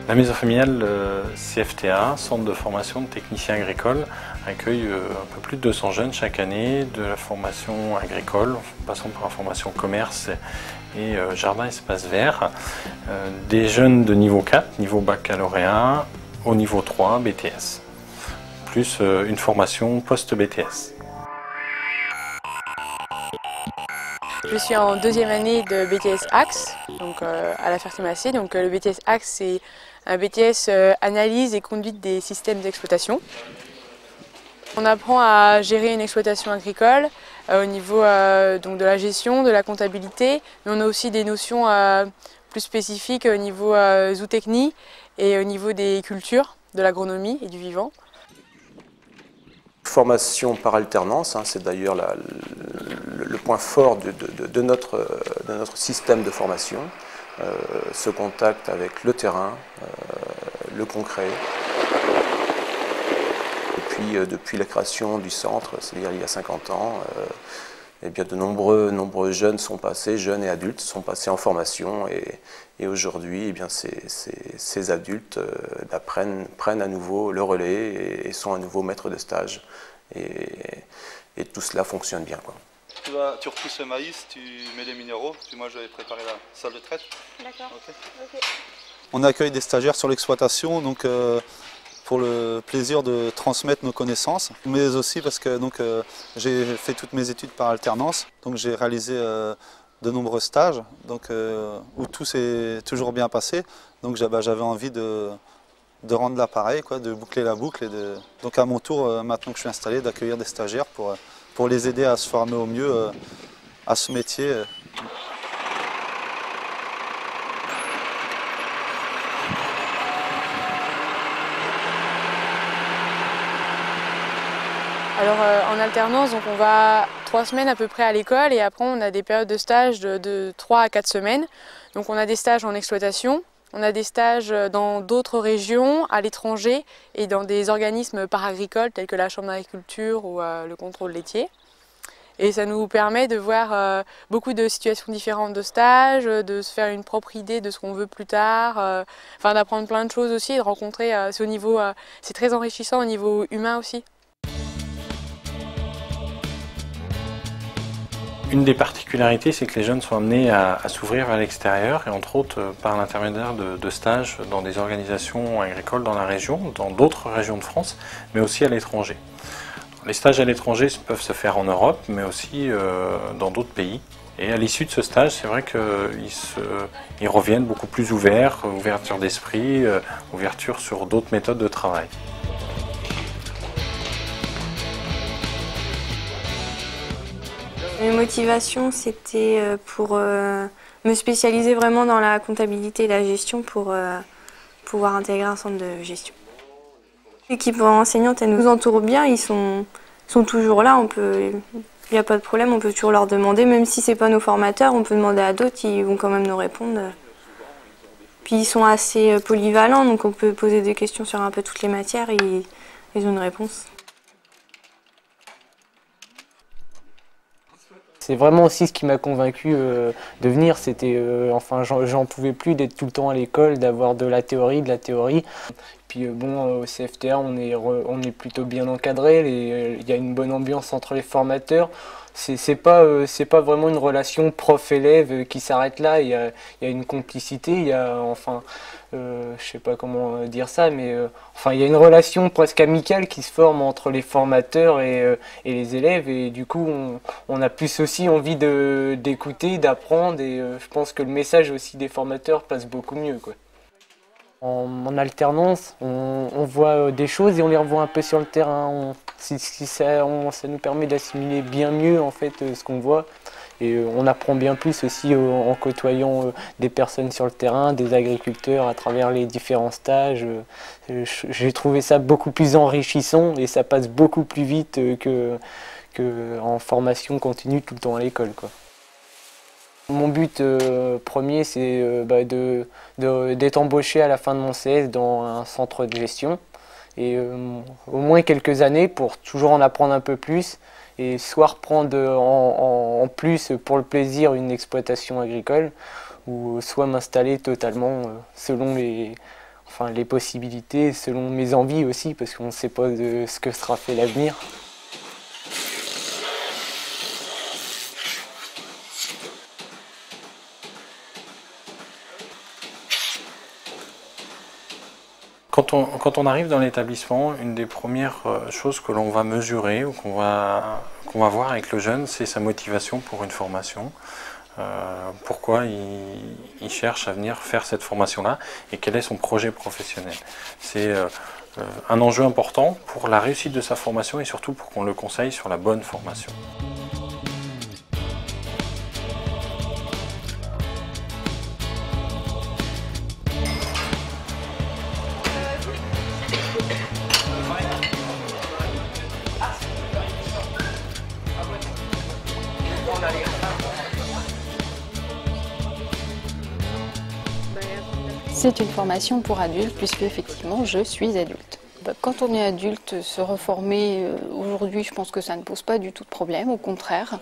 La maison familiale CFTA, Centre de formation de techniciens agricoles, accueille un peu plus de 200 jeunes chaque année, de la formation agricole, en passant par la formation commerce et jardin espace vert, des jeunes de niveau 4, niveau baccalauréat, au niveau 3, BTS, plus une formation post-BTS. Je suis en deuxième année de BTS Axe, donc à la Ferté-Massé. Donc le BTS Axe, c'est un BTS analyse et conduite des systèmes d'exploitation. On apprend à gérer une exploitation agricole au niveau donc de la gestion, de la comptabilité, mais on a aussi des notions plus spécifiques au niveau zootechnie et au niveau des cultures, de l'agronomie et du vivant. Formation par alternance, c'est d'ailleurs le point fort de notre système de formation, ce contact avec le terrain, le concret. Depuis la création du centre, c'est-à-dire il y a 50 ans, eh bien de nombreux jeunes sont passés, jeunes et adultes, sont passés en formation et aujourd'hui, eh bien ces adultes prennent à nouveau le relais et sont à nouveau maîtres de stage et tout cela fonctionne bien, quoi. Tu repousses le maïs, tu mets les minéraux, puis moi je vais préparer la salle de traite. D'accord. Okay. On accueille des stagiaires sur l'exploitation, donc pour le plaisir de transmettre nos connaissances, mais aussi parce que j'ai fait toutes mes études par alternance, donc j'ai réalisé de nombreux stages, où tout s'est toujours bien passé, donc j'avais envie de rendre l'appareil, de boucler la boucle. Donc à mon tour, maintenant que je suis installé, d'accueillir des stagiaires pour les aider à se former au mieux à ce métier. Alors en alternance, donc on va 3 semaines à peu près à l'école et après on a des périodes de stage de 3 à 4 semaines. Donc on a des stages en exploitation, on a des stages dans d'autres régions, à l'étranger et dans des organismes paragricoles tels que la Chambre d'agriculture ou le contrôle laitier. Et ça nous permet de voir beaucoup de situations différentes de stage, de se faire une propre idée de ce qu'on veut plus tard, enfin d'apprendre plein de choses aussi et de rencontrer, c'est très enrichissant au niveau humain aussi. Une des particularités, c'est que les jeunes sont amenés à s'ouvrir vers l'extérieur et entre autres par l'intermédiaire de stages dans des organisations agricoles dans la région, dans d'autres régions de France, mais aussi à l'étranger. Les stages à l'étranger peuvent se faire en Europe, mais aussi dans d'autres pays. Et à l'issue de ce stage, c'est vrai qu'ils reviennent beaucoup plus ouverts, ouverture d'esprit, ouverture sur d'autres méthodes de travail. Mes motivations, c'était pour me spécialiser vraiment dans la comptabilité et la gestion pour pouvoir intégrer un centre de gestion. L'équipe enseignante, elle nous entoure bien, ils sont toujours là, il n'y a pas de problème, on peut toujours leur demander, même si ce n'est pas nos formateurs, on peut demander à d'autres, ils vont quand même nous répondre. Puis ils sont assez polyvalents, donc on peut poser des questions sur un peu toutes les matières et ils ont une réponse. C'est vraiment aussi ce qui m'a convaincu de venir, c'était j'en pouvais plus d'être tout le temps à l'école, d'avoir de la théorie. Puis au CFTA on est plutôt bien encadré, il y a une bonne ambiance entre les formateurs. C'est pas vraiment une relation prof-élève qui s'arrête là, il y a une complicité, il y a je sais pas comment dire ça, mais il y a une relation presque amicale qui se forme entre les formateurs et les élèves et du coup on a plus aussi envie d'écouter, d'apprendre et je pense que le message aussi des formateurs passe beaucoup mieux, quoi. En alternance, on voit des choses et on les revoit un peu sur le terrain. Ça nous permet d'assimiler bien mieux en fait ce qu'on voit. Et on apprend bien plus aussi en côtoyant des personnes sur le terrain, des agriculteurs à travers les différents stages. J'ai trouvé ça beaucoup plus enrichissant et ça passe beaucoup plus vite qu'en formation continue tout le temps à l'école, quoi. Mon but premier, c'est d'être embauché à la fin de mon CS dans un centre de gestion et au moins quelques années pour toujours en apprendre un peu plus et soit reprendre en plus pour le plaisir une exploitation agricole ou soit m'installer totalement selon enfin, les possibilités selon mes envies aussi, parce qu'on ne sait pas de ce que sera fait l'avenir. Quand on arrive dans l'établissement, une des premières choses que l'on va mesurer ou qu'on va voir avec le jeune, c'est sa motivation pour une formation. Pourquoi il cherche à venir faire cette formation-là et quel est son projet professionnel. C'est un enjeu important pour la réussite de sa formation et surtout pour qu'on le conseille sur la bonne formation. C'est une formation pour adultes puisque effectivement je suis adulte. Quand on est adulte, se reformer aujourd'hui, je pense que ça ne pose pas du tout de problème. Au contraire,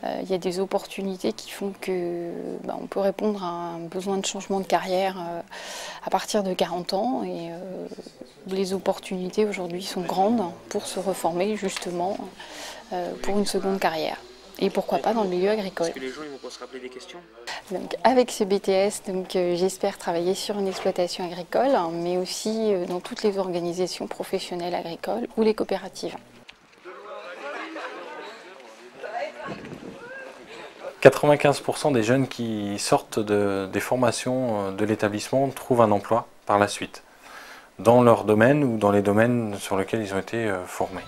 il y a des opportunités qui font que on peut répondre à un besoin de changement de carrière à partir de 40 ans. Et les opportunités aujourd'hui sont grandes pour se reformer justement pour une seconde carrière. Et pourquoi pas dans le milieu agricole. Est-ce que les gens vont se rappeler des questions? Donc, avec ce BTS, j'espère travailler sur une exploitation agricole, mais aussi dans toutes les organisations professionnelles agricoles ou les coopératives. 95% des jeunes qui sortent des formations de l'établissement trouvent un emploi par la suite, dans leur domaine ou dans les domaines sur lesquels ils ont été formés.